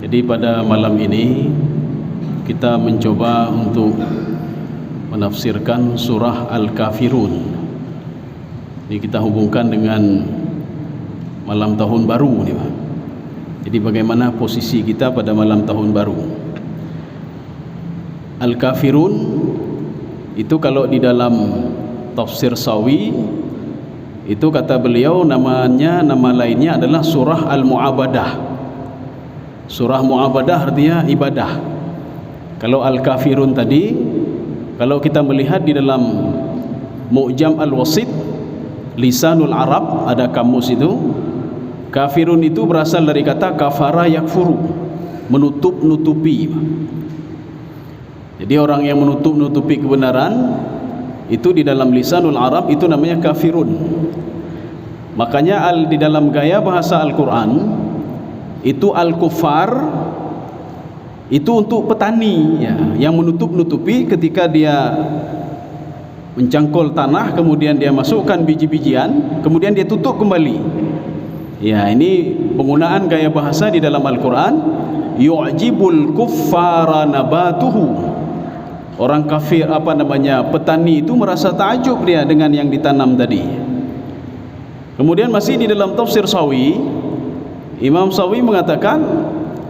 Jadi pada malam ini kita mencoba untuk menafsirkan surah Al-Kafirun. Ini kita hubungkan dengan malam tahun baru nih, Pak. Jadi bagaimana posisi kita pada malam tahun baru? Al-Kafirun itu kalau di dalam tafsir Sawi itu kata beliau nama lainnya adalah surah Al-Mu'abadah. Surah Mu'abadah artinya ibadah. Kalau Al-Kafirun tadi, kalau kita melihat di dalam Mu'jam Al-Wasit Lisanul Arab, ada kamus itu, kafirun itu berasal dari kata kafara yakfuru, menutup-nutupi. Jadi orang yang menutup-nutupi kebenaran itu di dalam Lisanul Arab itu namanya kafirun. Makanya di dalam gaya bahasa Al-Quran itu al-kufar itu untuk petani ya, yang menutup-nutupi ketika dia mencangkul tanah, kemudian dia masukkan biji-bijian, kemudian dia tutup kembali. Ya, ini penggunaan gaya bahasa di dalam Al-Quran. Yu'jibul kuffara nabatuhu. Orang kafir petani itu merasa takjub dia dengan yang ditanam tadi. Kemudian masih di dalam tafsir Sawi, Imam Sawi mengatakan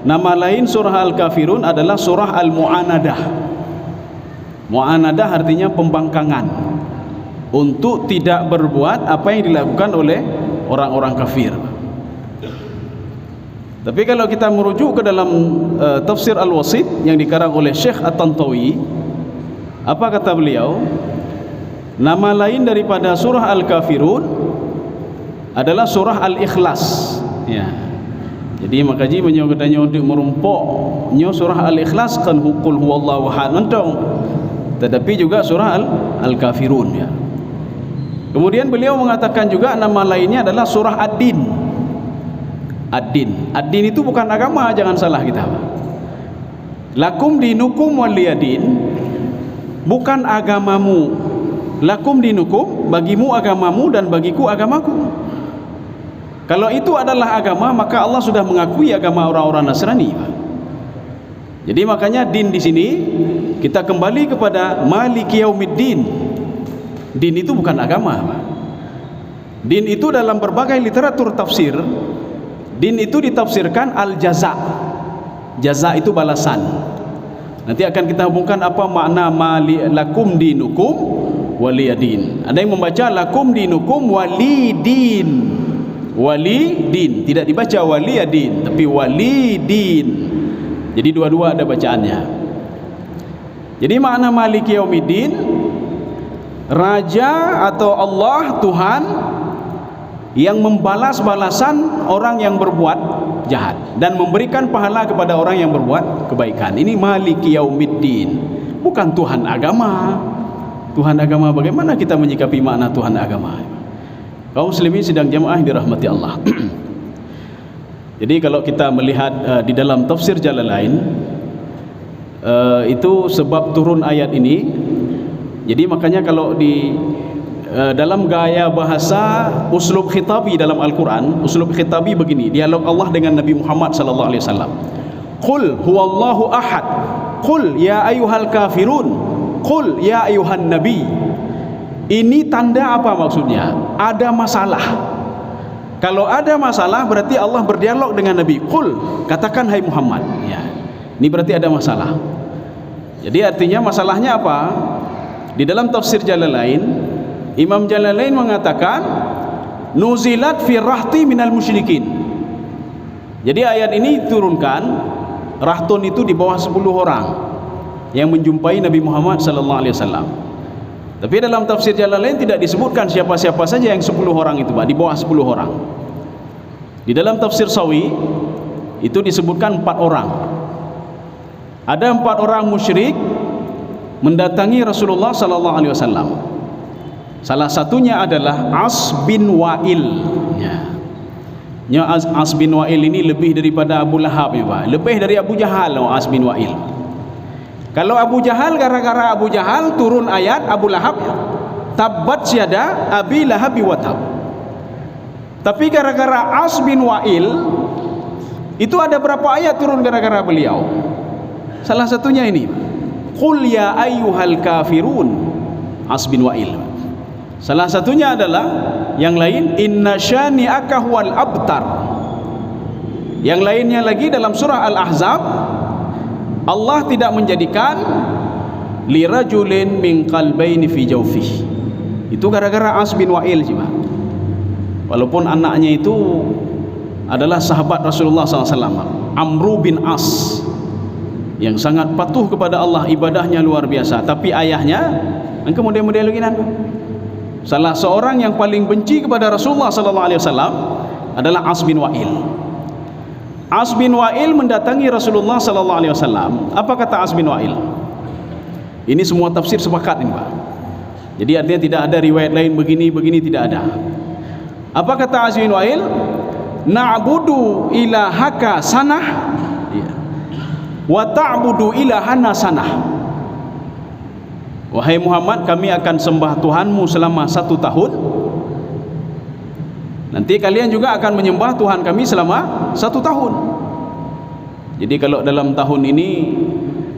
nama lain surah Al-Kafirun adalah surah Al-Mu'anadah. Mu'anadah artinya pembangkangan untuk tidak berbuat apa yang dilakukan oleh orang-orang kafir. Tapi kalau kita merujuk ke dalam tafsir Al-Wasit yang dikarang oleh Syekh At-Tantawi, apa kata beliau? Nama lain daripada surah Al-Kafirun adalah surah Al-Ikhlas ya. Jadi makaji katanya untuk merumpuknya surah Al-Ikhlas kan qul huwallahu ahad mentong, tetapi juga surah Al-Kafirun ya. Kemudian beliau mengatakan juga nama lainnya adalah surah Ad-Din. Ad-Din. Ad-Din itu bukan agama, jangan salah kita. Lakum dinukum waliyadin, bukan agamamu. Lakum dinukum, bagimu agamamu dan bagiku agamaku. Kalau itu adalah agama, maka Allah sudah mengakui agama orang-orang Nasrani. Jadi makanya din di sini kita kembali kepada Maliki Yaumiddin. Din itu bukan agama. Din itu dalam berbagai literatur tafsir, din itu ditafsirkan al-jaza. Jaza itu balasan. Nanti akan kita hubungkan apa makna lakum dinukum waliyadin. Ada yang membaca lakum dinukum walidin. Walidin, tidak dibaca waliyadin tapi walidin. Jadi dua-dua ada bacaannya. Jadi makna Maliki Yaumiddin, raja atau Allah, Tuhan yang membalas balasan orang yang berbuat jahat dan memberikan pahala kepada orang yang berbuat kebaikan. Ini Maliki Yaumiddin, bukan Tuhan agama. Tuhan agama, bagaimana kita menyikapi makna Tuhan agama? Kaum muslimin sidang jamaah dirahmati Allah. Jadi kalau kita melihat di dalam tafsir Jalalain, itu sebab turun ayat ini. Jadi makanya kalau di dalam gaya bahasa uslub khitabi dalam Al-Quran, uslub khitabi begini, dialog Allah dengan Nabi Muhammad sallallahu alaihi wasallam. Qul huwallahu ahad, qul ya ayyuhal kafirun, qul ya ayyuhan nabi. Ini tanda apa maksudnya? Ada masalah. Kalau ada masalah berarti Allah berdialog dengan Nabi. Qul, katakan hai Muhammad ya. Ini berarti ada masalah. Jadi artinya masalahnya apa? Di dalam tafsir Jalalain, Imam Jalalain mengatakan nuzilat fi rahti minal musyrikin. Jadi ayat ini diturunkan, rahtun itu di bawah 10 orang yang menjumpai Nabi Muhammad sallallahu alaihi wasallam. Tapi dalam tafsir Jalalain tidak disebutkan siapa-siapa saja yang 10 orang itu, Pak, di bawah 10 orang. Di dalam tafsir Sawi itu disebutkan 4 orang. Ada 4 orang musyrik mendatangi Rasulullah sallallahu alaihi wasallam. Salah satunya adalah As bin Wa'il ya. As bin Wa'il ini lebih daripada Abu Lahab ya, Pak. Lebih dari Abu Jahal As bin Wa'il. Kalau Abu Jahal, gara-gara Abu Jahal turun ayat Abu Lahab ya. Tabbat syada Abi Lahab wa tab. Tapi gara-gara As bin Wa'il Itu ada berapa ayat turun gara-gara beliau. Salah satunya ini, qul ya ayyuhal kafirun, As bin Wa'il. Salah satunya adalah yang lain, inna syani'aka huwal abtar. Yang lainnya lagi dalam surah Al-Ahzab, Allah tidak menjadikan lirajulin min qalbaini fi jawfih. Itu gara-gara As bin Wa'il juga. Walaupun anaknya itu adalah sahabat Rasulullah SAW, Amru bin As, yang sangat patuh kepada Allah, ibadahnya luar biasa. Tapi ayahnya engkau model-model lagi nanti. Salah seorang yang paling benci kepada Rasulullah SAW adalah As bin Wa'il. As bin Wa'il mendatangi Rasulullah SAW. Apa kata As bin Wa'il? Ini semua tafsir sepakat ini, Pak. Jadi artinya tidak ada riwayat lain begini tidak ada. Apa kata Az bin Wa'il? Na'budu ilahaka sanah wa ta'budu ilahana sanah. Wahai Muhammad, kami akan sembah Tuhanmu selama 1 tahun. Nanti kalian juga akan menyembah Tuhan kami selama 1 tahun. Jadi kalau dalam tahun ini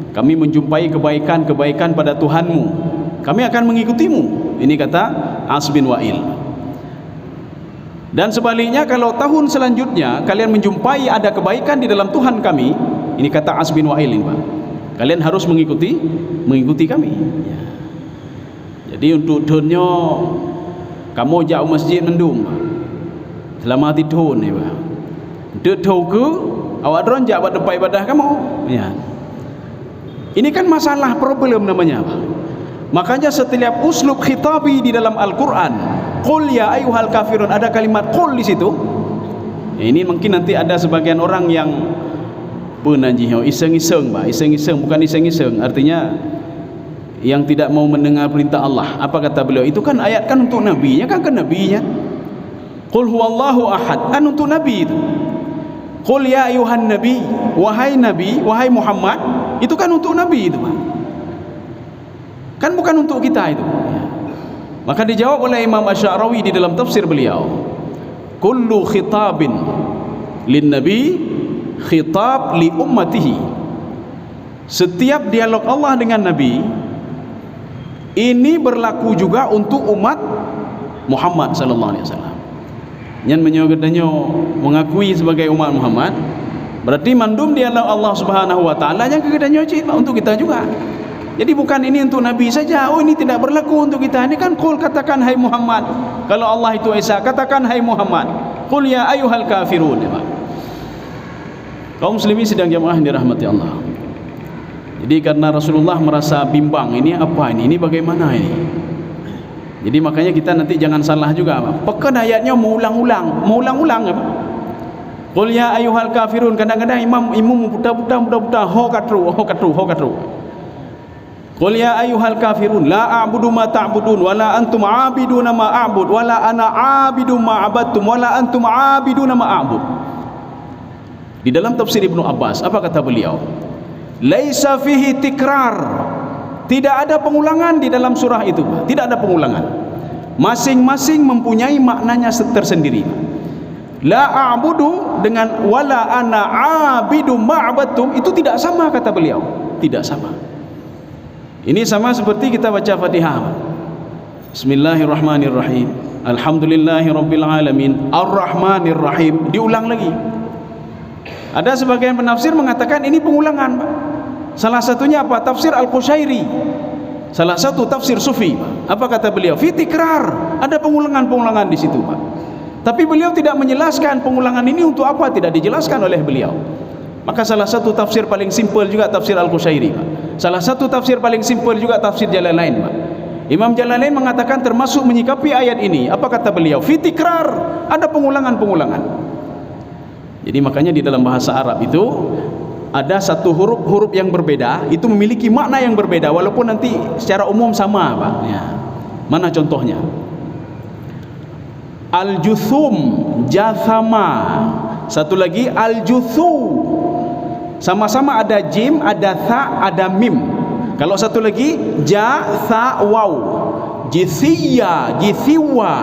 kami menjumpai kebaikan-kebaikan pada Tuhanmu, kami akan mengikutimu. Ini kata As bin Wa'il. Dan sebaliknya, kalau tahun selanjutnya kalian menjumpai ada kebaikan di dalam Tuhan kami, ini kata As bin Wa'il ini, Pak, kalian harus mengikuti kami. Ya. Jadi untuk dunia kamu jauh masjid mendung, Pak, selama tahun ni, Pak. Dek tahu ke awak dronjak buat tempat ibadah kamu. Ya. Ini kan masalah, problem namanya, Pak. Makanya setiap uslub khitabi di dalam Al-Quran, qul ya ayyuhal kafirun, ada kalimat qul di situ. Ya, ini mungkin nanti ada sebagian orang yang penanjih iseng-iseng, Pak. Iseng-iseng, bukan iseng-iseng, artinya yang tidak mau mendengar perintah Allah. Apa kata beliau? Itu kan ayat kan untuk nabinya, kan ke nabinya. Qul huwallahu ahad, kan untuk nabi itu. Qul ya ayyuhan nabi, wahai nabi, wahai Muhammad, itu kan untuk nabi itu, Pak. Kan bukan untuk kita itu. Maka dijawab oleh Imam Asy-Sya'rawi di dalam tafsir beliau, kullu khitabin lin nabi khitab li ummatihi. Setiap dialog Allah dengan nabi ini berlaku juga untuk umat Muhammad sallallahu alaihi wasallam. Yang menyogetanya mengakui sebagai umat Muhammad, berarti mandum dialog Allah Subhanahu wa taala yang kegedannya untuk kita juga. Jadi bukan ini untuk Nabi saja. Oh, ini tidak berlaku untuk kita. Ini kan qul, katakan hai Muhammad. Kalau Allah itu Esa, katakan hai Muhammad. Qul ya ayyuhal kafirun, ya, Pak. Kaum muslimin sedang jamaah dirahmati Allah. Jadi karena Rasulullah merasa bimbang, ini apa ini bagaimana ini. Jadi makanya kita nanti jangan salah juga, Pak. Pekan ayatnya mengulang-ulang, ya, Pak. Qul ya ayyuhal kafirun, kadang-kadang imam putar ho katru. Qul ya ayyuhal kafirun la a'budu ma ta'budun wala antum 'abiduna ma a'bud wala ana 'abidu ma 'abadtum wala antum 'abiduna ma a'bud. Di dalam tafsir Ibnu Abbas, apa kata beliau? Laisa fihi tikrar. Tidak ada pengulangan di dalam surah itu, tidak ada pengulangan. Masing-masing mempunyai maknanya tersendiri. La a'budu dengan wala ana 'abidu ma 'abadtum itu tidak sama, kata beliau. Tidak sama. Ini sama seperti kita baca Fatihah. Bismillahirrahmanirrahim. Alhamdulillahirabbil alamin. Arrahmanirrahim. Diulang lagi. Ada sebagian penafsir mengatakan ini pengulangan, Pak. Salah satunya apa? Tafsir Al-Qushairi. Salah satu tafsir sufi, Pak. Apa kata beliau? Fi tikrar. Ada pengulangan-pengulangan di situ, Pak. Tapi beliau tidak menjelaskan pengulangan ini untuk apa, tidak dijelaskan oleh beliau. Maka salah satu tafsir paling simpel juga tafsir Al-Qushairi, Pak. Salah satu tafsir paling simpel juga tafsir Jalalain, Pak. Imam Jalalain mengatakan termasuk menyikapi ayat ini. Apa kata beliau? Fi tikrar, ada pengulangan-pengulangan. Jadi makanya di dalam bahasa Arab itu ada satu huruf yang berbeda, itu memiliki makna yang berbeda walaupun nanti secara umum sama, Pak. Ya. Mana contohnya? Al-juthum, jathama. Satu lagi al-juthu. Sama-sama ada jim, ada tha, ada mim. Kalau satu lagi ja, tha, waw. Jithiya, jithiwa.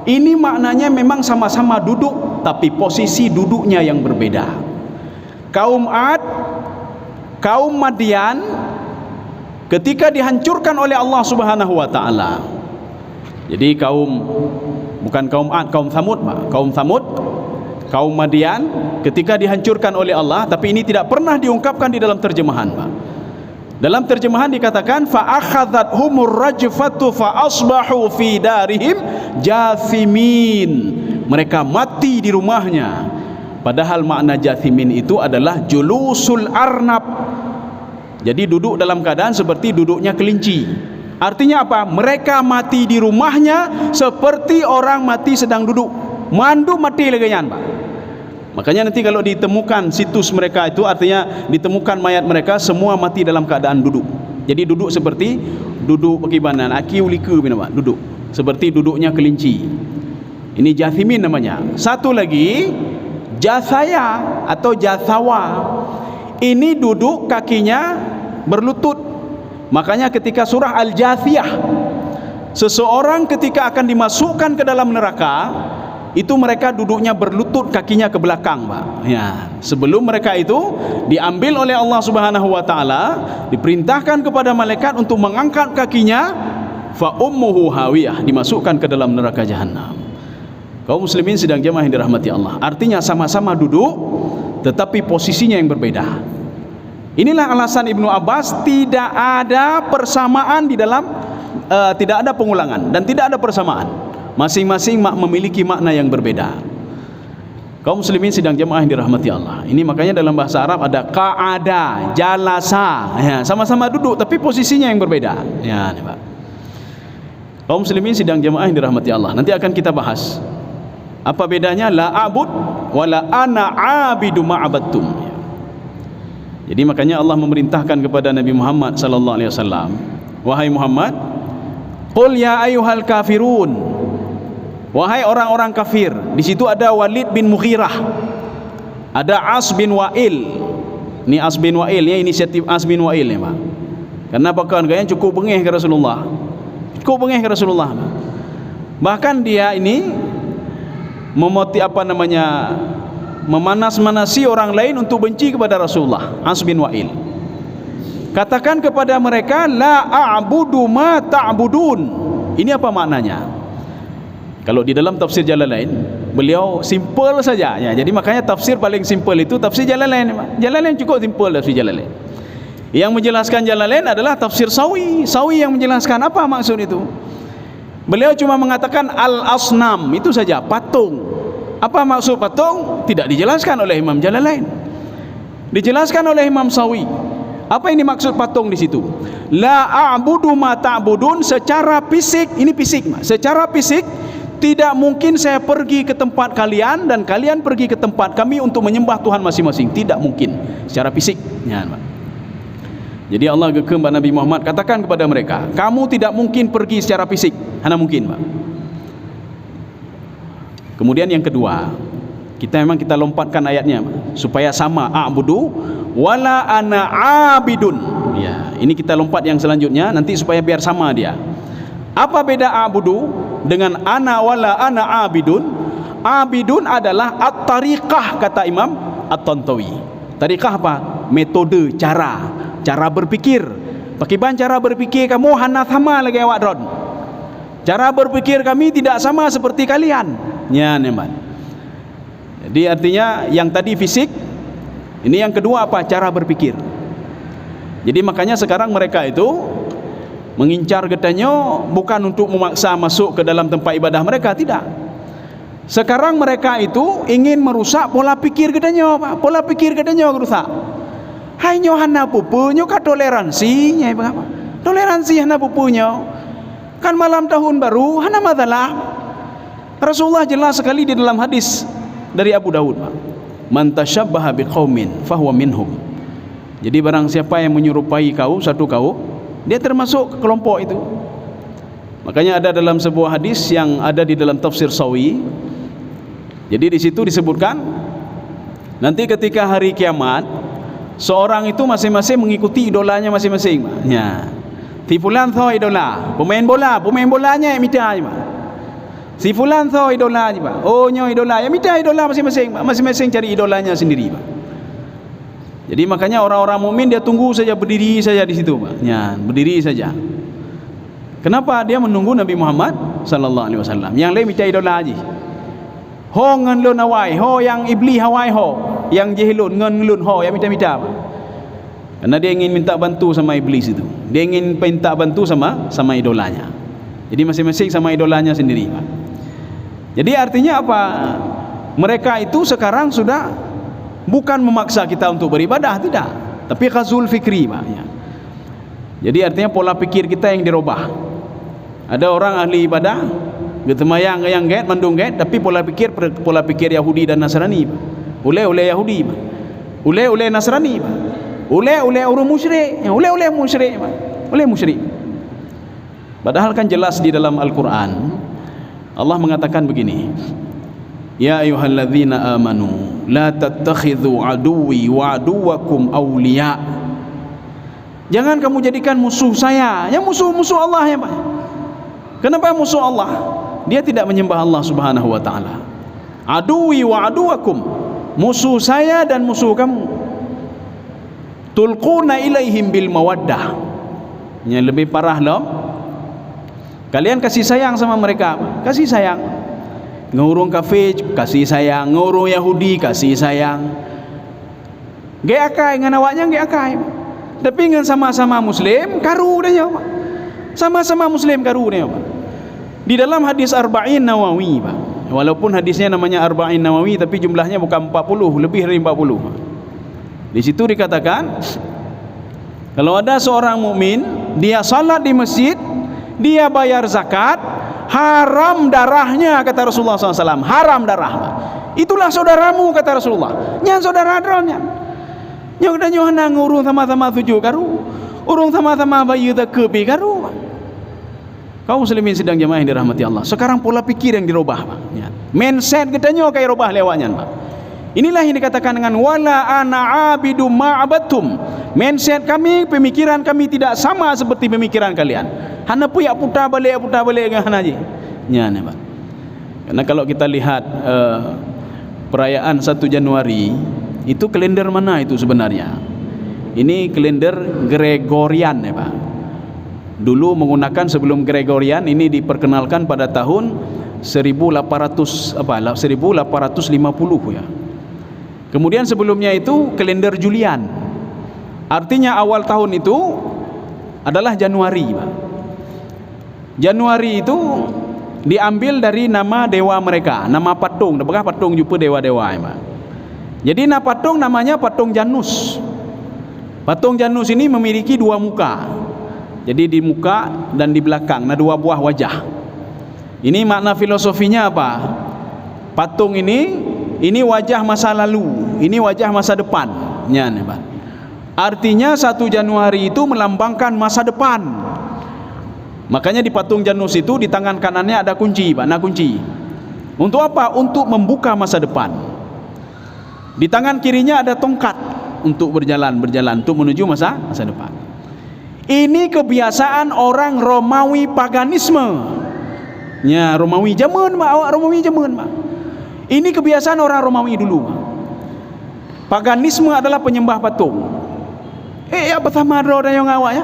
Ini maknanya memang sama-sama duduk tapi posisi duduknya yang berbeda. Kaum Ad, kaum Madian ketika dihancurkan oleh Allah Subhanahu wa taala. Jadi bukan kaum Ad, kaum Tsamud, Pak. Kaum Tsamud, kaum Madian ketika dihancurkan oleh Allah, tapi ini tidak pernah diungkapkan di dalam terjemahan, Pak. Dalam terjemahan dikatakan fa akhadhathumur rajfatu fa asbahu fi darihim jathimin. Mereka mati di rumahnya. Padahal makna jathimin itu adalah julusul arnab. Jadi duduk dalam keadaan seperti duduknya kelinci. Artinya apa? Mereka mati di rumahnya seperti orang mati sedang duduk. Mandu mati leganyan, Pak. Makanya nanti kalau ditemukan situs mereka itu, artinya ditemukan mayat mereka, semua mati dalam keadaan duduk. Jadi duduk seperti duduk bagaimana? Aki ulika Pak, duduk seperti duduknya kelinci. Ini jathimin namanya. Satu lagi jathaya atau jathawa. Ini duduk kakinya berlutut. Makanya ketika surah Al-Jathiyah, seseorang ketika akan dimasukkan ke dalam neraka, itu mereka duduknya berlutut, kakinya ke belakang, Pak. Ya, sebelum mereka itu diambil oleh Allah Subhanahu wa taala, diperintahkan kepada malaikat untuk mengangkat kakinya, fa ummuhu hawiyah, dimasukkan ke dalam neraka jahanam. Kaum muslimin sidang jamaah yang dirahmati Allah. Artinya sama-sama duduk tetapi posisinya yang berbeda. Inilah alasan Ibnu Abbas tidak ada persamaan di dalam tidak ada pengulangan dan tidak ada persamaan. Masing-masing memiliki makna yang berbeda. Kaum muslimin sidang jamaah yang dirahmati Allah. Ini makanya dalam bahasa Arab ada qa'ada, jalasa. Ya, sama-sama duduk tapi posisinya yang berbeda. Ya, nih, Pak. Kaum muslimin sidang jamaah yang dirahmati Allah. Nanti akan kita bahas apa bedanya la a'bud wala ana 'abidu ma'abattum. Ya. Jadi makanya Allah memerintahkan kepada Nabi Muhammad sallallahu alaihi wasallam, wahai Muhammad, qul ya ayyuhal kafirun. Wahai orang-orang kafir. Di situ ada Walid bin Mughirah, ada As bin Wa'il. Ini As bin Wa'il ya, inisiatif As bin Wa'il ya, Pak. Karena pakaian gayanya cukup bengih ke Rasulullah. Cukup bengih ke Rasulullah. Bahkan dia ini memanas-manasi orang lain untuk benci kepada Rasulullah. As bin Wa'il. Katakan kepada mereka, la a'budu ma ta'budun. Ini apa maknanya? Kalau di dalam tafsir Jalalain, beliau simple saja ya. Jadi makanya tafsir paling simple itu tafsir Jalalain. Jalalain cukup simple tafsir Jalalain. Yang menjelaskan Jalalain adalah tafsir Sawi. Sawi yang menjelaskan apa maksud itu. Beliau cuma mengatakan al-asnam, itu saja, patung. Apa maksud patung? Tidak dijelaskan oleh Imam Jalalain. Dijelaskan oleh Imam Sawi. Apa ini maksud patung di situ? La a'budu ma ta'budun, secara fisik, ini fisik, secara fisik tidak mungkin saya pergi ke tempat kalian dan kalian pergi ke tempat kami untuk menyembah Tuhan masing-masing. Tidak mungkin secara fisik. Ya, jadi Allah gekem Nabi Muhammad, katakan kepada mereka, kamu tidak mungkin pergi secara fisik. Hanya mungkin, Pak. Kemudian yang kedua, kita lompatkan ayatnya supaya sama, a'budu wala ana 'abidun. Ya, ini kita lompat yang selanjutnya nanti supaya biar sama dia. Apa beda a'budu dengan ana wala ana 'abidun? Abidun adalah at-tariqah, kata Imam At-Tantawi. Tariqah apa? Metode, cara berpikir. Pakiban cara berpikir kamu hana sama lagi awak dron. Cara berpikir kami tidak sama seperti kalian. Ya, neman. Jadi artinya yang tadi fisik, ini yang kedua apa? Cara berpikir. Jadi makanya sekarang mereka itu mengincar getahnya bukan untuk memaksa masuk ke dalam tempat ibadah mereka, tidak. Sekarang mereka itu ingin merusak pola pikir getahnya, Pak. Pola pikir getahnya rusak. Hai nyo hana pupunyo ka toleransinya, Pak. Toleransi hana pupunyo. Kan malam tahun baru hana masalah. Rasulullah jelas sekali di dalam hadis dari Abu Daud, Pak. Man tasyabbaha biqaumin fahuwa minhum. Jadi barang siapa yang menyerupai satu kaum, dia termasuk kelompok itu. Makanya ada dalam sebuah hadis yang ada di dalam tafsir Sawi. Jadi di situ disebutkan nanti ketika hari kiamat, seorang itu masing-masing mengikuti idolanya masing-masing. Ya. Tipulan tho idola, pemain bolanya yang minta. Si fulan tu idola je Pak. Oh nyo idola. Ya minta idola masing-masing. Masing-masing cari idolanya sendiri Pak. Jadi makanya orang-orang mukmin dia tunggu saja, berdiri saja di situ Pak. Ya, berdiri saja. Kenapa dia menunggu Nabi Muhammad sallallahu alaihi wasallam? Yang lain minta idola aja. Ho ngan lun awai, ho yang iblis hawai ho, yang jahilun ngan lun ho yang minta-minta Pak. Karena dia ingin minta bantu sama iblis itu. Dia ingin minta bantu sama idolanya. Jadi masing-masing sama idolanya sendiri Pak. Jadi artinya apa? Mereka itu sekarang sudah bukan memaksa kita untuk beribadah, tidak, tapi ghazul fikri Pak ya. Jadi artinya pola pikir kita yang dirubah. Ada orang ahli ibadah getemayang yang get mandung get, tapi pola pikir Yahudi dan Nasrani Pak. Oleh Yahudi Pak. Oleh Nasrani Pak. Oleh orang musyrik, oleh musyrik Pak. Oleh musyrik. Padahal kan jelas di dalam Al-Qur'an Allah mengatakan begini, ya ayyuhalladzina amanu la tattakhidhu aduwwi wa aduwwakum awliya. Jangan kamu jadikan musuh saya, yang musuh Allah ya Pak. Kenapa musuh Allah? Dia tidak menyembah Allah Subhanahu wa taala. Aduwwi wa aduwwakum, musuh saya dan musuh kamu. Tulquna ilaihim bil mawaddah. Yang lebih parah loh. Kalian kasih sayang sama mereka, kasih sayang. Ngurung kafir kasih sayang, ngurung Yahudi kasih sayang. Ge akai ngan awaknya ge akai. Tapi ngan sama-sama muslim karu dia Pak. Sama-sama muslim karu dia Pak. Di dalam hadis Arba'in Nawawi Pak. Walaupun hadisnya namanya Arba'in Nawawi tapi jumlahnya bukan 40, lebih dari 40 Pak. Di situ dikatakan kalau ada seorang mukmin dia salat di masjid, dia bayar zakat, haram darahnya kata Rasulullah SAW. Haram darah. Itulah saudaramu kata Rasulullah. Nyan saudara adronya. Yang udah nyohana ngurung sama-sama tujuh karu, urung sama-sama bayi kebi karu. Kau muslimin sedang jemaah yang dirahmati Allah. Sekarang pola pikir yang dirubah Pak. Ya. Mindset kita nyo kayak rubah lewatnya Pak. Inilah yang dikatakan dengan wala ana abidu ma'abatum. Mindset kami, pemikiran kami tidak sama seperti pemikiran kalian. Hana puyak putar balik dengan hana aja. Ya nih Pak. Karena kalau kita lihat perayaan 1 Januari itu kalender mana itu sebenarnya? Ini kalender Gregorian ya Pak. Dulu menggunakan sebelum Gregorian, ini diperkenalkan pada tahun 1850 ya. Kemudian sebelumnya itu kalender Julian. Artinya awal tahun itu adalah Januari Pak. Januari itu diambil dari nama dewa mereka, nama patung. Apakah patung jumpa dewa-dewa ya Pak. Jadi nama patung namanya patung Janus. Patung Janus ini memiliki 2 muka. Jadi di muka dan di belakang, nah 2 buah wajah. Ini makna filosofinya apa? Patung ini wajah masa lalu, ini wajah masa depan. Ya nih Pak. Artinya 1 Januari itu melambangkan masa depan. Makanya di patung Janus itu di tangan kanannya ada kunci Pak, nah kunci. Untuk apa? Untuk membuka masa depan. Di tangan kirinya ada tongkat untuk berjalan untuk menuju masa depan. Ini kebiasaan orang Romawi paganisme. Ya, Romawi zaman Pak, awak Romawi zaman Pak. Ini kebiasaan orang Romawi dulu Pak. Paganisme adalah penyembah patung. Apa sama ada yang awaknya?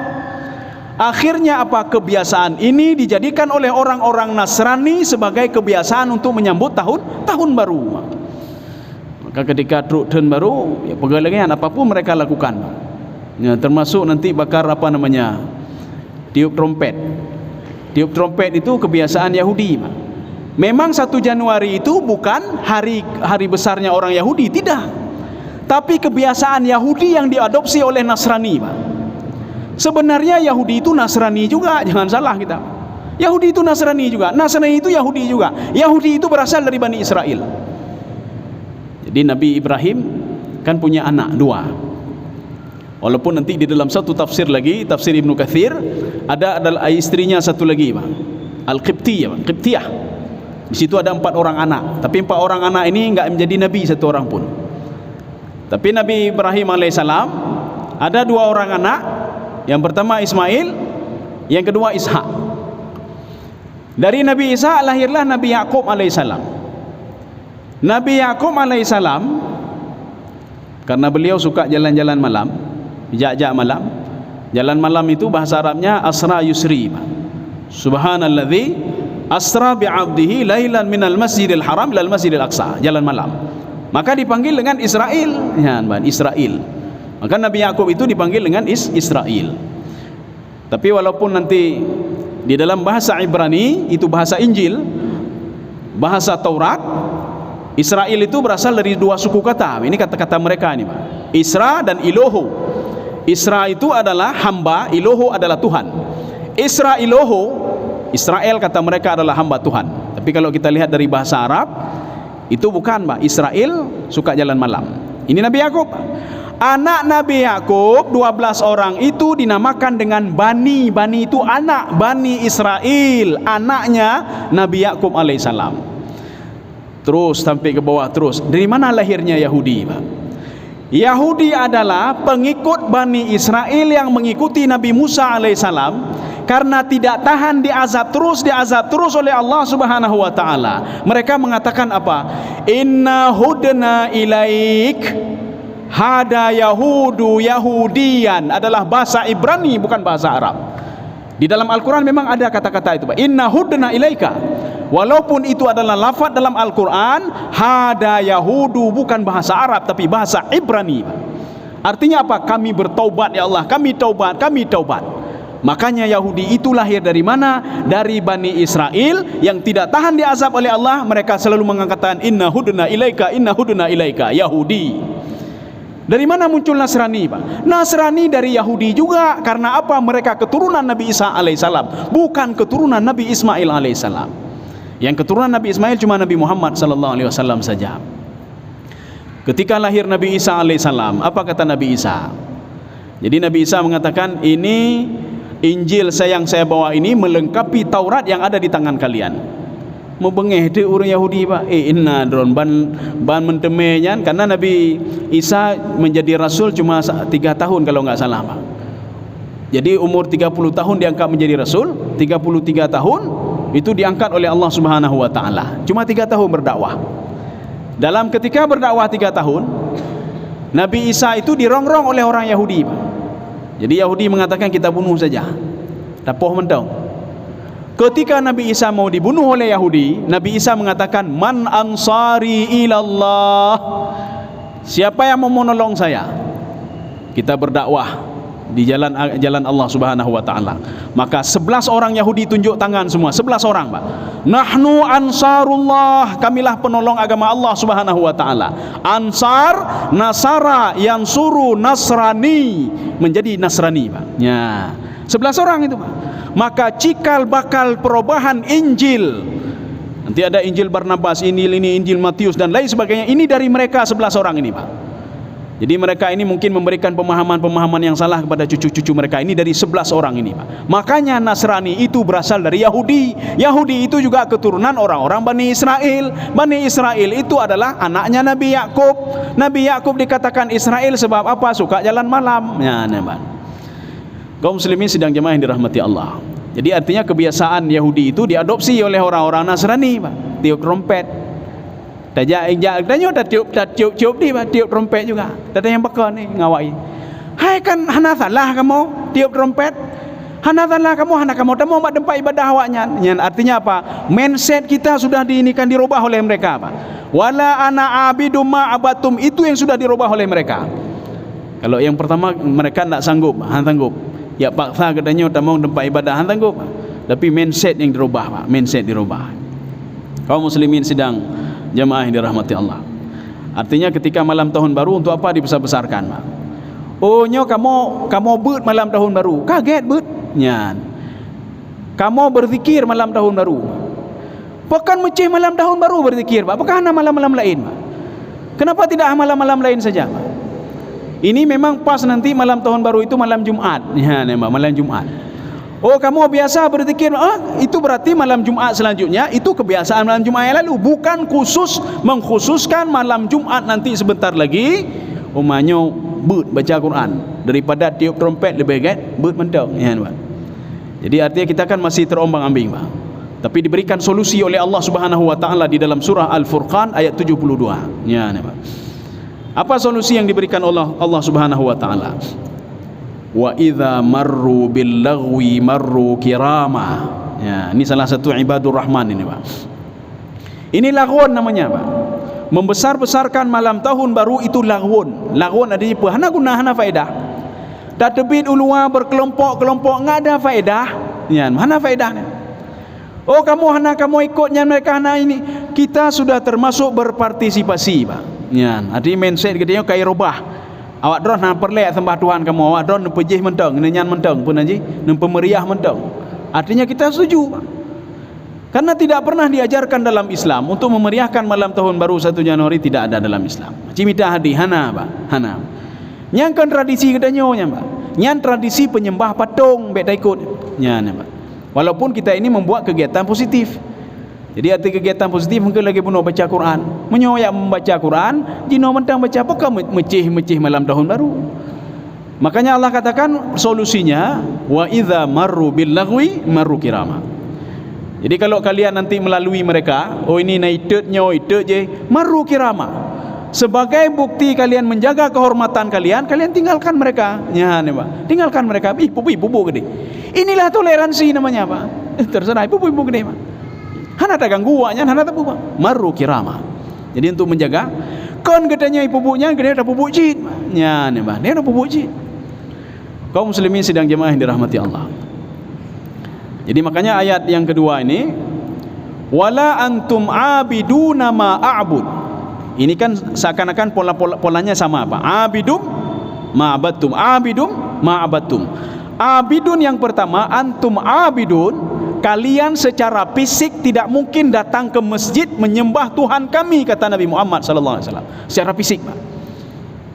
Akhirnya apa? Kebiasaan ini dijadikan oleh orang-orang Nasrani sebagai kebiasaan untuk menyambut tahun baru. Maka ketika truk tahun baru, ya pegawai apapun mereka lakukan. Ya, termasuk nanti bakar tiup trompet. Tiup trompet itu kebiasaan Yahudi Pak. Memang 1 Januari itu bukan hari besarnya orang Yahudi, tidak. Tapi kebiasaan Yahudi yang diadopsi oleh Nasrani Pak. Sebenarnya Yahudi itu Nasrani juga, jangan salah kita. Yahudi itu Nasrani juga, Nasrani itu Yahudi juga. Yahudi itu berasal dari Bani Israel. Jadi Nabi Ibrahim kan punya anak 2. Walaupun nanti di dalam satu tafsir lagi, tafsir Ibnu Katsir, adalah istrinya satu lagi Pak. Al-Qibtiyah. Di situ ada 4 orang anak, tapi 4 orang anak ini enggak menjadi nabi satu orang pun. Tapi Nabi Ibrahim alaihissalam ada 2 orang anak. Yang pertama Ismail, yang kedua Ishak. Dari Nabi Isa lahirlah Nabi Yakub alaihissalam. Nabi Yakub alaihissalam, karena beliau suka jalan-jalan malam, jak-jak malam. Jalan malam itu bahasa Arabnya asra yusri. Subhanalladzi asra bi'abdihi lailan minal masjidil haram ilal masjidil aqsa, jalan malam. Maka dipanggil dengan Israel, ya, Israel. Maka Nabi Yakub itu dipanggil dengan Israel. Tapi walaupun nanti di dalam bahasa Ibrani itu bahasa Injil, bahasa Taurat, Israel itu berasal dari dua suku kata. Ini kata-kata mereka ini, Pak. Isra dan Iloho. Isra itu adalah hamba, Iloho adalah Tuhan. Isra Iloho, Israel kata mereka adalah hamba Tuhan. Tapi kalau kita lihat dari bahasa Arab, itu bukan, Pak. Israel suka jalan malam. Ini Nabi Yakub. Anak Nabi Yakub 12 orang itu dinamakan dengan Bani. Bani itu anak, Bani Israel, anaknya Nabi Yakub alaihissalam. Terus sampai ke bawah terus. Dari mana lahirnya Yahudi, Pak? Yahudi adalah pengikut Bani Israel yang mengikuti Nabi Musa alaihissalam, karena tidak tahan diazab terus oleh Allah Subhanahu wa taala. Mereka mengatakan apa? Inna hudna ilaik. Hada Yahudu Yahudian adalah bahasa Ibrani, bukan bahasa Arab. Di dalam Al-Quran memang ada kata-kata itu, Pak. Inna hudna ilaika. Walaupun itu adalah lafaz dalam Al-Quran, hada Yahudu bukan bahasa Arab tapi bahasa Ibrani. Artinya apa? Kami bertaubat ya Allah, kami taubat, kami taubat. Makanya Yahudi itu lahir dari mana? Dari Bani Israel yang tidak tahan diazab oleh Allah. Mereka selalu mengatakan inna hudna ilaika, inna hudna ilaika, Yahudi. Dari mana muncul Nasrani, Pak? Nasrani dari Yahudi juga. Karena apa? Mereka keturunan Nabi Isa alaihissalam, bukan keturunan Nabi Ismail alaihissalam. Yang keturunan Nabi Ismail cuma Nabi Muhammad sallallahu alaihi wasallam saja. Ketika lahir Nabi Isa alaihissalam, apa kata Nabi Isa? Jadi Nabi Isa mengatakan, ini Injil yang saya bawa ini melengkapi Taurat yang ada di tangan kalian. Mau bengeh dia orang Yahudi, Pak. Inna dron ban mentemenya, karena Nabi Isa menjadi rasul cuma 3 tahun kalau enggak salah, Pak. Jadi umur 30 tahun diangkat menjadi rasul, 33 tahun itu diangkat oleh Allah Subhanahu wa taala. Cuma 3 tahun berdakwah. Dalam ketika berdakwah 3 tahun, Nabi Isa itu dirongrong oleh orang Yahudi, Pak. Jadi Yahudi mengatakan kita bunuh saja. Tapoh mentau. Ketika Nabi Isa mau dibunuh oleh Yahudi, Nabi Isa mengatakan, man ansari ilallah. Siapa yang mau menolong saya? Kita berdakwah di jalan Allah Subhanahu wa taala. Maka 11 orang Yahudi tunjuk tangan semua, 11 orang, Pak. Nahnu ansarullah, kamilah penolong agama Allah Subhanahu wa taala. Ansar, Nasara, Yansuru, Nasrani, menjadi Nasrani, Pak. Ya, 11 orang itu, Pak. Maka cikal bakal perubahan Injil, nanti ada Injil Barnabas, ini Injil Matius dan lain sebagainya, ini dari mereka 11 orang ini, Pak. Jadi mereka ini mungkin memberikan pemahaman-pemahaman yang salah kepada cucu-cucu mereka ini dari 11 orang ini, Pak. Makanya Nasrani itu berasal dari Yahudi. Yahudi itu juga keturunan orang-orang Bani Israel. Bani Israel itu adalah anaknya Nabi Yakub. Nabi Yakub dikatakan Israel sebab apa? Suka jalan malam. Ya, Pak. Kaum muslimin sidang jemaah yang dirahmati Allah. Jadi artinya kebiasaan Yahudi itu diadopsi oleh orang-orang Nasrani, Pak. Tiup trompet. Tanya tiup di, Pak, tiup trompet juga. Ada yang bakal ni ngawai. Hai kan hana salah kamu tiup trompet. Hana salah kamu, hana kamu mau buat tempat ibadah awaknya. Yang artinya apa? Mindset kita sudah dirubah oleh mereka, Pak. Wala ana abidu ma abatum, itu yang sudah dirubah oleh mereka. Kalau yang pertama mereka tak sanggup, han sanggup. Ya paksa katanya tak mau tempat ibadah, han sanggup. Tapi mindset yang dirubah, Pak. Mindset dirubah. Kaum muslimin sidang jemaah yang dirahmati Allah. Artinya ketika malam tahun baru untuk apa dibesar-besarkan, Pak? Oh nyo kamu beut malam tahun baru. Kaget beut. Nyan. Kamu berzikir malam tahun baru. Bukan meceh malam tahun baru berzikir, Pak. Apakah ada malam-malam lain, Pak? Kenapa tidak malam-malam lain saja, Pak? Ini memang pas nanti malam tahun baru itu malam Jumat. Ya, malam Jumat. Oh, kamu biasa berzikir. Itu berarti malam Jumat selanjutnya itu kebiasaan malam Jumat yang lalu, bukan mengkhususkan malam Jumat nanti sebentar lagi umanyo beut baca Quran daripada tiup trompet lebih baik beut mentok. Ya, Pak. Jadi artinya kita kan masih terombang-ambing, Pak. Tapi diberikan solusi oleh Allah Subhanahu wa taala di dalam surah Al-Furqan ayat 72. Ya, Pak. Apa solusi yang diberikan Allah Subhanahu wa taala? Wa idza marru bil lagwi marru kirama. Ya, ini salah satu ibadur rahman ini, Pak. Ini laghwan namanya, Pak. Membesar-besarkan malam tahun baru itu laghwan. Laghwan artinya apa? Hana guna hana faedah. Dah terbit ulua berkelompok-kelompok enggak ada faedah. Ya, mana faedahnya? Oh, kamu ikutnya mereka hana ini. Kita sudah termasuk berpartisipasi, Pak. Ya, artinya mindset katanya kayak robah. Awak drone hang perlek sembah Tuhan kamu, awak drone pejih mentang, nenyan mentang pun aja, pemeriah mentang. Artinya kita setuju, Pak. Karena tidak pernah diajarkan dalam Islam untuk memeriahkan malam tahun baru 1 Januari, tidak ada dalam Islam. Cimita hadi hana, Pak. Hana. Yang kan tradisi katanya, Pak. Yang tradisi penyembah patung bek ikut. Nyan, Pak. Walaupun kita ini membuat kegiatan positif. Jadi arti kegiatan positif mungkin lagi bunuh baca Quran. Menyoyak membaca Quran, jino mentang baca apa kau mecih malam tahun baru. Makanya Allah katakan solusinya wa idza marru bil lagwi marru kirama. Jadi kalau kalian nanti melalui mereka, oh ini naitnya je, marru kirama. Sebagai bukti kalian menjaga kehormatan kalian tinggalkan mereka. Ya, nih, Pak. Tinggalkan mereka. Ibu gede. Inilah toleransi namanya, Pak. Terserah ibu gede, Pak. Hana tak ganggu waknya, hana tak buat. Marru kirama. Jadi untuk menjaga, kon katanya ibu-ibunya, gede ada pupuk jid. Ya, nih, Pak. Dia ada pupuk jid. Kaum muslimin sidang jemaah yang dirahmati Allah. Jadi makanya ayat yang kedua ini, wala antum abiduna ma a'bud. Ini kan seakan-akan polanya sama, Pak. Abidum ma'abattum, abidum ma'abattum. Abidun yang pertama, antum abidun, kalian secara fisik tidak mungkin datang ke masjid menyembah Tuhan kami, kata Nabi Muhammad sallallahu alaihi wasallam. Secara fisik, Pak.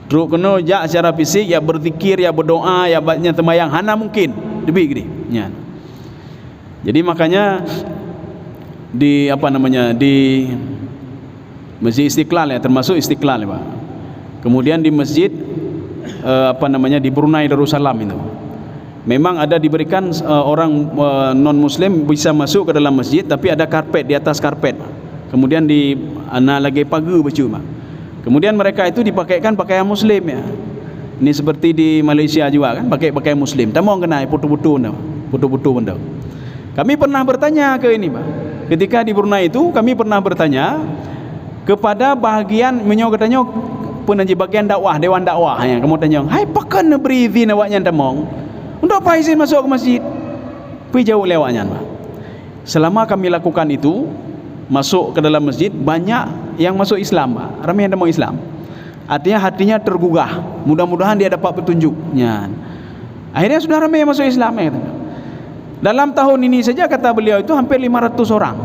Terus kena jak secara fisik, ya berzikir, ya berdoa, ya baca sembahyang, hana mungkin. Lebih gede. Ya. Jadi makanya di Masjid Istiqlal, ya, termasuk Istiqlal, ya, Pak. Kemudian di masjid di Brunei Darussalam itu memang ada diberikan orang non muslim bisa masuk ke dalam masjid, tapi ada karpet, di atas karpet, Pak. Kemudian di lagi pagu baju, Pak. Kemudian mereka itu dipakaikan pakaian muslim, ya. Ini seperti di Malaysia juga kan, pakai pakaian muslim. Tak mau kena putu-putu benda. Kami pernah bertanya ke ini, Pak. Ketika di Brunei itu kami pernah bertanya kepada bahagian katanya penanji bagian dakwah, dewan dakwah, yang kamu tanya, hai pakan beri izin awaknya tamong untuk apa izin masuk ke masjid, pergi jauh lewatnya, Pak. Selama kami lakukan itu, masuk ke dalam masjid, banyak yang masuk Islam, Pak. Ramai yang mau Islam, artinya hatinya tergugah, mudah-mudahan dia dapat petunjuknya. Akhirnya sudah ramai yang masuk Islam, ya. Dalam tahun ini saja kata beliau itu hampir 500 orang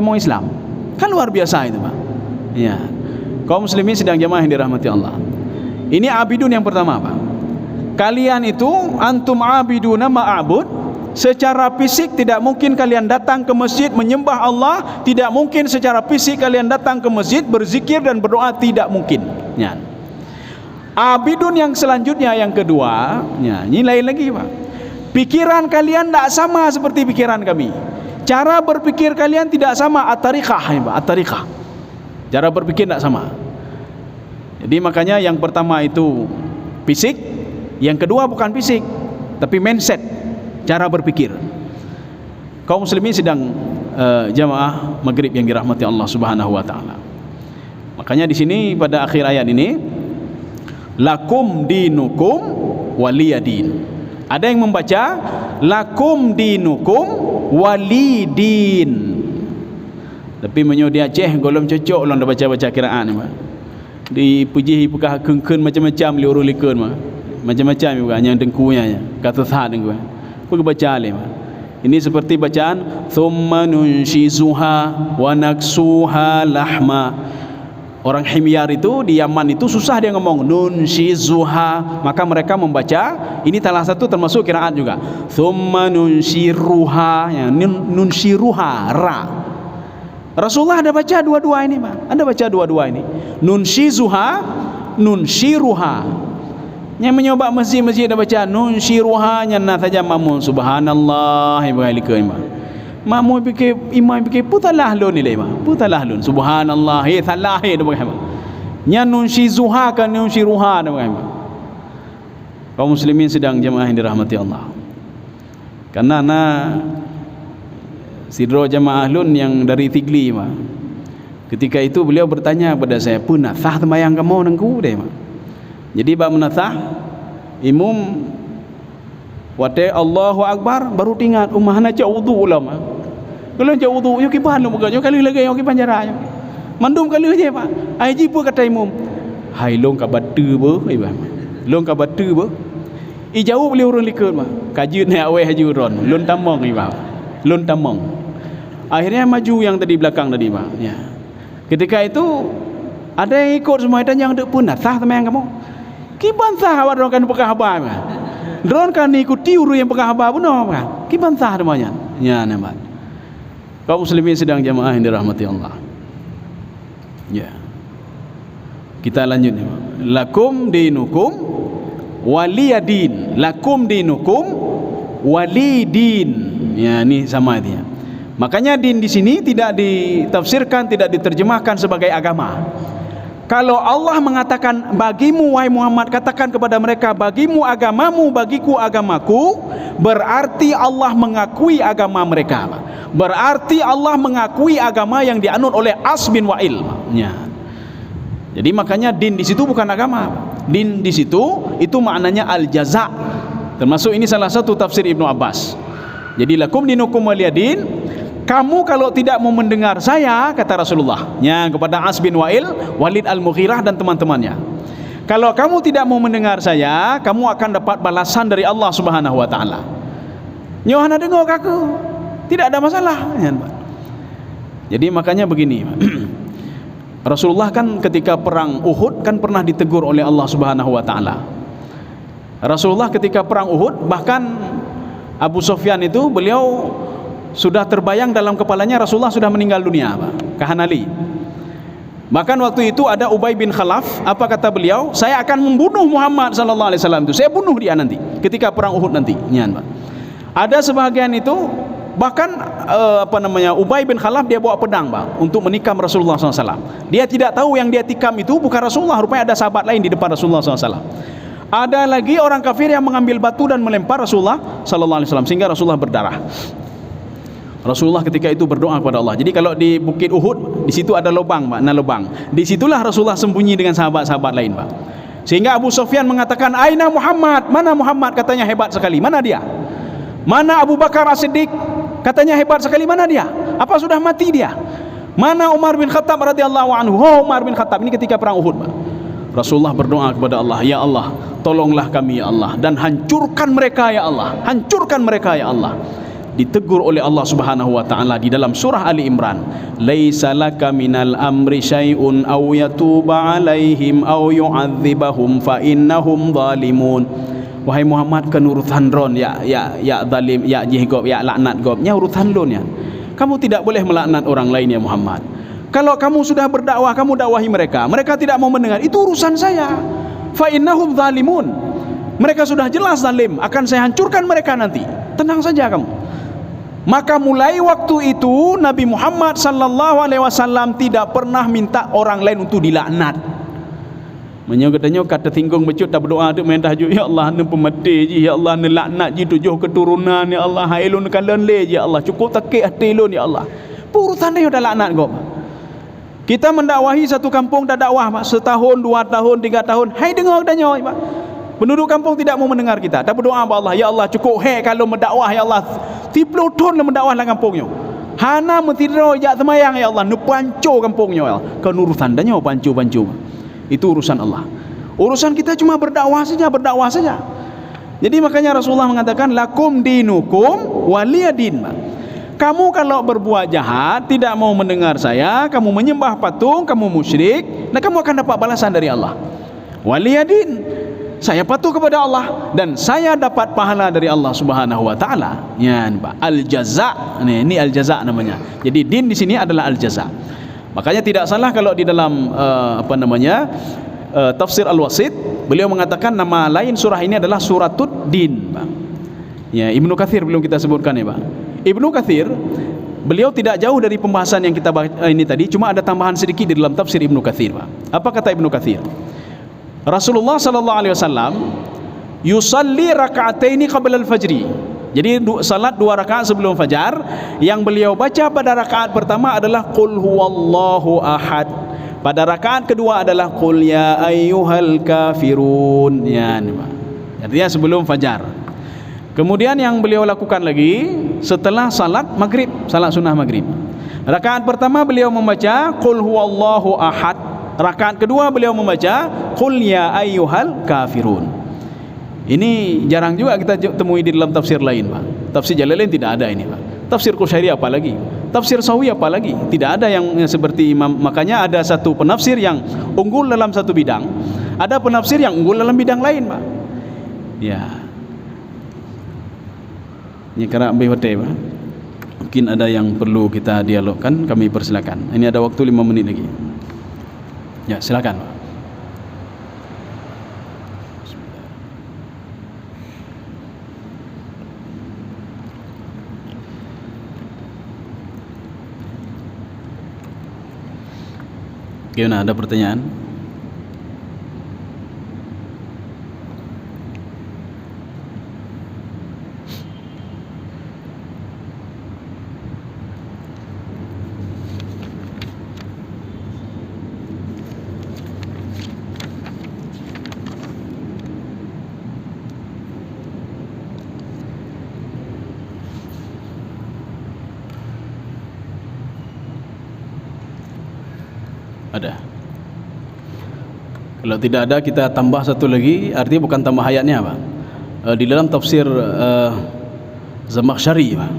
mau Islam. Kan luar biasa itu, Pak. Ya. Kaum muslimin sedang jemaah yang dirahmati Allah. Ini abidun yang pertama, Pak. Kalian itu antum abiduna ma'abud. Secara fisik tidak mungkin kalian datang ke masjid menyembah Allah, tidak mungkin secara fisik kalian datang ke masjid berzikir dan berdoa, tidak mungkin. Ya. Abidun yang selanjutnya yang kedua, ya, ini lain lagi, Pak. Pikiran kalian tidak sama seperti pikiran kami. Cara berpikir kalian tidak sama, at-tariqah, ya, Pak, at-tariqah. Cara berpikir tidak sama. Jadi makanya yang pertama itu fisik, yang kedua bukan fisik, tapi mindset, cara berpikir. Kaum muslimin sedang jamaah maghrib yang dirahmati Allah Subhanahu wa taala. Makanya di sini pada akhir ayat ini, lakum dinukum waliyadin. Ada yang membaca lakum dinukum walidin. Tapi menyo dia Aceh golom cocok orang dah baca kiraan, Pak. Dipuji pekah kengken macam-macam li urul likun, Pak. Macam-macam juga yang dengkunya, kata sah dengku. Pergi baca le, Pak. Ini seperti bacaan thumma nunshizuha wa naksuha lahma. Orang Himyar itu di Yaman itu susah dia ngomong nunshizuha, maka mereka membaca ini salah satu termasuk qiraat juga. Thumma nunshiruha, ya, nunshiruha ra. Rasulullah ada baca dua-dua ini, Pak. Ada baca dua-dua ini. Nunshizuha, nunshiruha. Yang menyoba masjid-masjid ada baca nunshiruha, nyana saja mamun subhanallah ibalikum. Makmum fikir, imam fikir putalah lun ni leh, putalah lun. Subhanallah, salah dia bagaimana? Nya nunshi zuha kan nunshi ruha bagaimana? Kaum muslimin sedang jemaah yang dirahmati Allah. Karena sidro jemaah lun yang dari Tigli mah. Ketika itu beliau bertanya kepada saya, "Pun nasah sembahyang kamu nengku deh mah." Jadi bab menasah imam wate Allahu Akbar baru tingat umah nak wudu ulama. Kalau nak wudu yo kiban lu muka yo kali lagi yo kiban jara yo. Mandum kali je pak. Ai ji pun kata imam. Hai long ka batu be ibam. Long ka batu be. I jauh beliau urang likut mah. Kajut ni aweh haju ron. Lun tamong ibam. Lun tamong. Akhirnya maju yang tadi belakang tadi pak. Ya. Ketika itu ada yang ikut semua dan yang dek pun sah teman kamu. Kiban sah awak kan pekah habar mah. Dron kan ikuti uru yang pekah habar benar kan. Kiban sah namanya. Ya namanya. Kaum muslimin sedang jamaah yang dirahmati Allah. Ya. Kita lanjut. Lakum dinukum waliyadin. Lakum dinukum walidin. Ya, ini sama dia. Makanya din di sini tidak ditafsirkan, tidak diterjemahkan sebagai agama. Kalau Allah mengatakan bagimu wahai Muhammad, katakan kepada mereka bagimu agamamu, bagiku agamaku, berarti Allah mengakui agama mereka. Berarti Allah mengakui agama yang dianut oleh As bin Wa'il. Ya. Jadi makanya din di situ bukan agama. Din di situ itu maknanya al-jaza. Termasuk ini salah satu tafsir Ibnu Abbas. Jadi lakum dinukum waliyadin. Kamu kalau tidak mau mendengar saya, kata Rasulullah, ya, kepada As bin Wa'il, Walid al-Mughirah dan teman-temannya. Kalau kamu tidak mau mendengar saya, kamu akan dapat balasan dari Allah Subhanahu wa taala. Nyohana dengar kaku. Tidak ada masalah. Jadi makanya begini. Rasulullah kan ketika perang Uhud kan pernah ditegur oleh Allah Subhanahu wa taala. Rasulullah ketika perang Uhud, bahkan Abu Sufyan itu beliau sudah terbayang dalam kepalanya Rasulullah sudah meninggal dunia, Kahanali. Bahkan waktu itu ada Ubay bin Khalaf, apa kata beliau? Saya akan membunuh Muhammad sallallahu alaihi wasallam itu. Saya bunuh dia nanti ketika perang Uhud nanti. Ada sebagian itu bahkan Ubay bin Khalaf dia bawa pedang untuk menikam Rasulullah SAW. Dia tidak tahu yang dia tikam itu bukan Rasulullah, rupanya ada sahabat lain di depan Rasulullah SAW. Ada lagi orang kafir yang mengambil batu dan melempar Rasulullah SAW sehingga Rasulullah berdarah. Rasulullah ketika itu berdoa kepada Allah. Jadi kalau di Bukit Uhud, di situ ada lubang, lubang. Di situlah Rasulullah sembunyi dengan sahabat-sahabat lain, Sehingga Abu Sufyan mengatakan, "Aina Muhammad?" Mana Muhammad? Katanya hebat sekali. Mana dia? Mana Abu Bakar As-Siddiq? Katanya hebat sekali. Mana dia? Apa sudah mati dia? Mana Umar bin Khattab radhiyallahu anhu? Oh, Umar bin Khattab ini ketika perang Uhud. Rasulullah berdoa kepada Allah, "Ya Allah, tolonglah kami ya Allah dan hancurkan mereka ya Allah. Hancurkan mereka ya Allah." Ditegur oleh Allah Subhanahu wa taala di dalam surah Ali Imran, "Laisa laka minal amri syai'un aw yatuba 'alaihim aw yu'adzibahum fa innahum zalimun." Wahai Muhammad, kan urusan ron ya zalim, ya jihgob, ya laknat gob. Nya urusan lon ya. Kamu tidak boleh melaknat orang lain ya Muhammad. Kalau kamu sudah berdakwah, kamu dakwahi mereka. Mereka tidak mau mendengar, itu urusan saya. Fa innahum zalimun. Mereka sudah jelas zalim, akan saya hancurkan mereka nanti. Tenang saja kamu. Maka mulai waktu itu Nabi Muhammad sallallahu alaihi wasallam tidak pernah minta orang lain untuk dilaknat. Katanya kata tinggung becut tak berdoa tu main tahajud, ya Allah ne pemati ji, ya Allah ne laknat ji 7 keturunan, ya Allah hailun kalen le ji, ya Allah cukup takik hati lun ya Allah. Urusan dia dah laknat kau. Kita mendakwahi satu kampung dah dakwah setahun, 2 tahun, 3 tahun. Hai dengar katanya, Pak. Penduduk kampung tidak mau mendengar kita. Tak berdoa kepada Allah, ya Allah cukup kalau mendakwah ya Allah. 30 tahun lah mendakwah dalam kampungnya. Hana mentidro jak semayang ya Allah, ne panco kampungnya ya Allah. Kan urusan danya panco-panco. Itu urusan Allah. Urusan kita cuma berdakwah saja. Jadi makanya Rasulullah mengatakan lakum dinukum waliyadin. Kamu kalau berbuat jahat, tidak mau mendengar saya, kamu menyembah patung, kamu musyrik, nah kamu akan dapat balasan dari Allah. Waliyadin, saya patuh kepada Allah dan saya dapat pahala dari Allah Subhanahu wa taala. Ya, al-jaza. Ini al-jaza namanya. Jadi din di sini adalah al-jaza. Makanya tidak salah kalau di dalam tafsir Al-Wasit beliau mengatakan nama lain surah ini adalah suratud din. Ya, Ibnu Katsir belum kita sebutkan ya, Pak. Ibnu Katsir beliau tidak jauh dari pembahasan yang kita ini tadi, cuma ada tambahan sedikit di dalam tafsir Ibnu Katsir, Pak. Apa kata Ibnu Katsir? Rasulullah sallallahu alaihi wasallam yusalli raka'ataini qabla al-fajri. Jadi salat 2 rakaat sebelum fajar. Yang beliau baca pada rakaat pertama adalah qul huwallahu ahad. Pada rakaat kedua adalah qul ya ayyuhal kafirun. Ya, ini Pak. Artinya sebelum fajar. Kemudian yang beliau lakukan lagi setelah salat maghrib, salat sunnah maghrib. Rakaat pertama beliau membaca qul huwallahu ahad. Rakaat kedua beliau membaca qul ya ayyuhal kafirun. Ini jarang juga kita temui di dalam tafsir lain, Pak. Tafsir Jalalain tidak ada ini, Pak. Tafsir Qushairi apa lagi? Tafsir Sawi apa lagi? Tidak ada yang seperti Imam. Makanya ada satu penafsir yang unggul dalam satu bidang, ada penafsir yang unggul dalam bidang lain, Pak. Ya. Ini kerana ambil hotel, Pak. Mungkin ada yang perlu kita dialogkan, kami persilakan. Ini ada waktu 5 menit lagi. Ya, silakan, Pak. Gimana, ada pertanyaan? Ada. Kalau tidak ada, kita tambah satu lagi. Artinya bukan tambah ayatnya, Pak. Di dalam tafsir Zamakhsyari, Pak.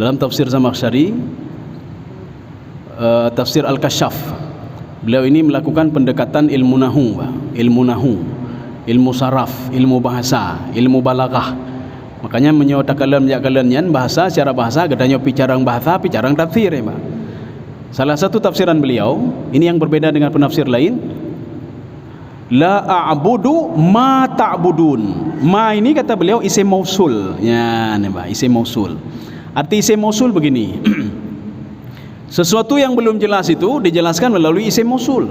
Dalam tafsir Zamakhsyari, tafsir Al-Kasyaf, beliau ini melakukan pendekatan ilmu nahu, Pak. Ilmu nahu, ilmu saraf, ilmu bahasa, ilmu balaghah. Makanya menyatakan kalian bahasa secara bahasa, gedanya picarang bahasa, picarang tafsir, ya, Pak. Salah satu tafsiran beliau, ini yang berbeda dengan penafsir lain, la a'budu ma ta'budun. Ma ini kata beliau isim mausul. Ya, nih Pak, isim mausul. Arti isim mausul begini. Sesuatu yang belum jelas itu dijelaskan melalui isim mausul.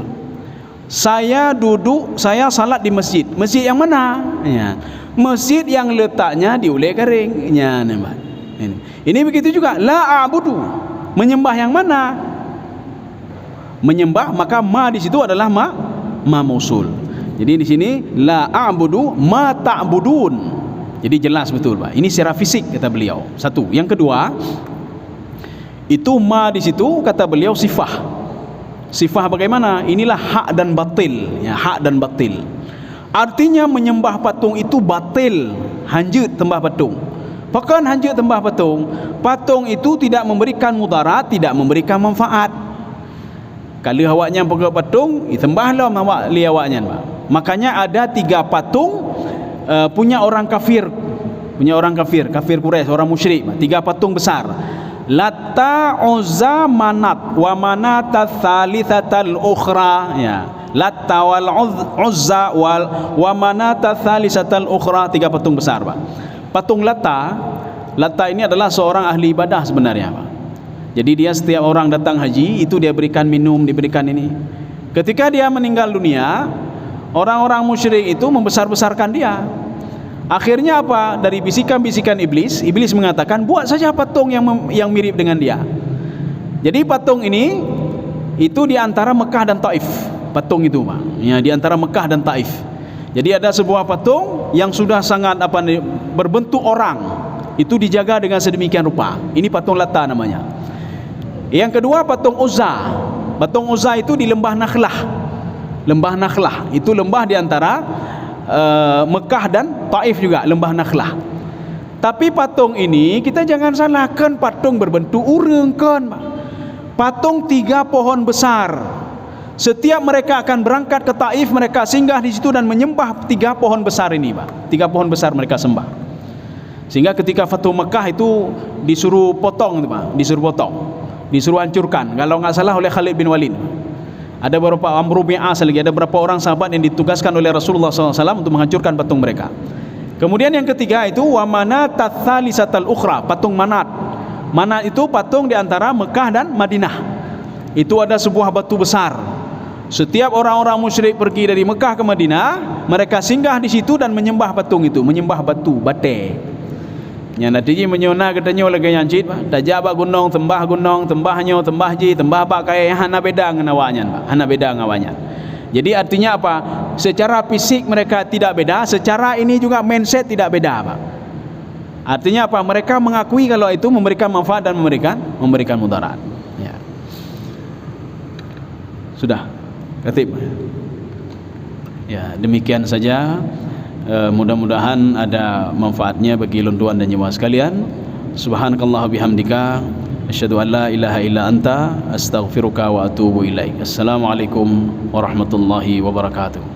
Saya duduk, saya salat di masjid. Masjid yang mana? Ya. Masjid yang letaknya di Ulai Kering. Ya, nih Pak. Ini begitu juga, la a'budu. Menyembah yang mana? Menyembah, maka ma di situ adalah ma mausul. Jadi di sini la a'budu ma ta'budun. Jadi jelas betul, Pak. Ini secara fisik kata beliau. Satu. Yang kedua, itu ma di situ kata beliau sifah. Sifah bagaimana? Inilah hak dan batil, ya, hak dan batil. Artinya menyembah patung itu batil, hanjut tembah patung. Bahkan hanjut tembah patung, patung itu tidak memberikan mudarat, tidak memberikan manfaat. Kalau awaknya pegang patung, sembahlah awak li awaknya, Pak. Makanya ada 3 patung punya orang kafir, kafir Quraisy, orang musyrik, Pak. 3 patung besar. Latta, Uzza, Manat, wa Manata tsalitsatal ukhra, ya. Latta wal Uzza wal wa Manata tsalitsatal ukhra, 3 patung besar, Pak. Patung Latta ini adalah seorang ahli ibadah sebenarnya, Pak. Jadi dia setiap orang datang haji itu dia berikan minum, diberikan ini. Ketika dia meninggal dunia, orang-orang musyrik itu membesar-besarkan dia. Akhirnya apa? Dari bisikan-bisikan iblis mengatakan, buat saja patung yang mirip dengan dia. Jadi patung ini itu di antara Mekah dan Taif. Patung itu, Pak. Ya, di antara Mekah dan Taif. Jadi ada sebuah patung yang sudah sangat berbentuk orang. Itu dijaga dengan sedemikian rupa. Ini patung Latta namanya. Yang kedua patung Uzza. Patung Uzza itu di lembah Nakhlah. Lembah Nakhlah itu lembah di antara Mekah dan Taif juga, lembah Nakhlah. Tapi patung ini kita jangan salahkan patung berbentuk urang kan. Patung 3 pohon besar. Setiap mereka akan berangkat ke Taif, mereka singgah di situ dan menyembah 3 pohon besar ini, Pak. 3 pohon besar mereka sembah. Sehingga ketika Fatuh Mekah itu disuruh potong, Pak. Disuruh hancurkan, kalau nggak salah oleh Khalid bin Walid. Ada beberapa Amr bin As lagi, ada beberapa orang sahabat yang ditugaskan oleh Rasulullah SAW untuk menghancurkan patung mereka. Kemudian yang ketiga itu wa manat tsalisatal ukhra, patung Manat. Mana itu patung di antara Mekah dan Madinah. Itu ada sebuah batu besar. Setiap orang-orang musyrik pergi dari Mekah ke Madinah, mereka singgah di situ dan menyembah patung itu, menyembah batu, bate. Nya natiji menyona katanya lagi nyancit, tajak ba gunung, tembahnya, tembah ji, tembah ba kaya hana beda ngenawanyan, hana beda ngawanyan. Jadi artinya apa? Secara fisik mereka tidak beda, secara ini juga mindset tidak beda, Pak. Artinya apa? Mereka mengakui kalau itu memberikan manfaat dan memberikan mudarat. Ya. Sudah, Khatib. Ya, demikian saja. Mudah-mudahan ada manfaatnya bagi lunduan dan jemaah sekalian. Subhanakallah bihamdika asyhadu an la ilaha illa anta astaghfiruka wa atubu ilaik. Assalamualaikum warahmatullahi wabarakatuh.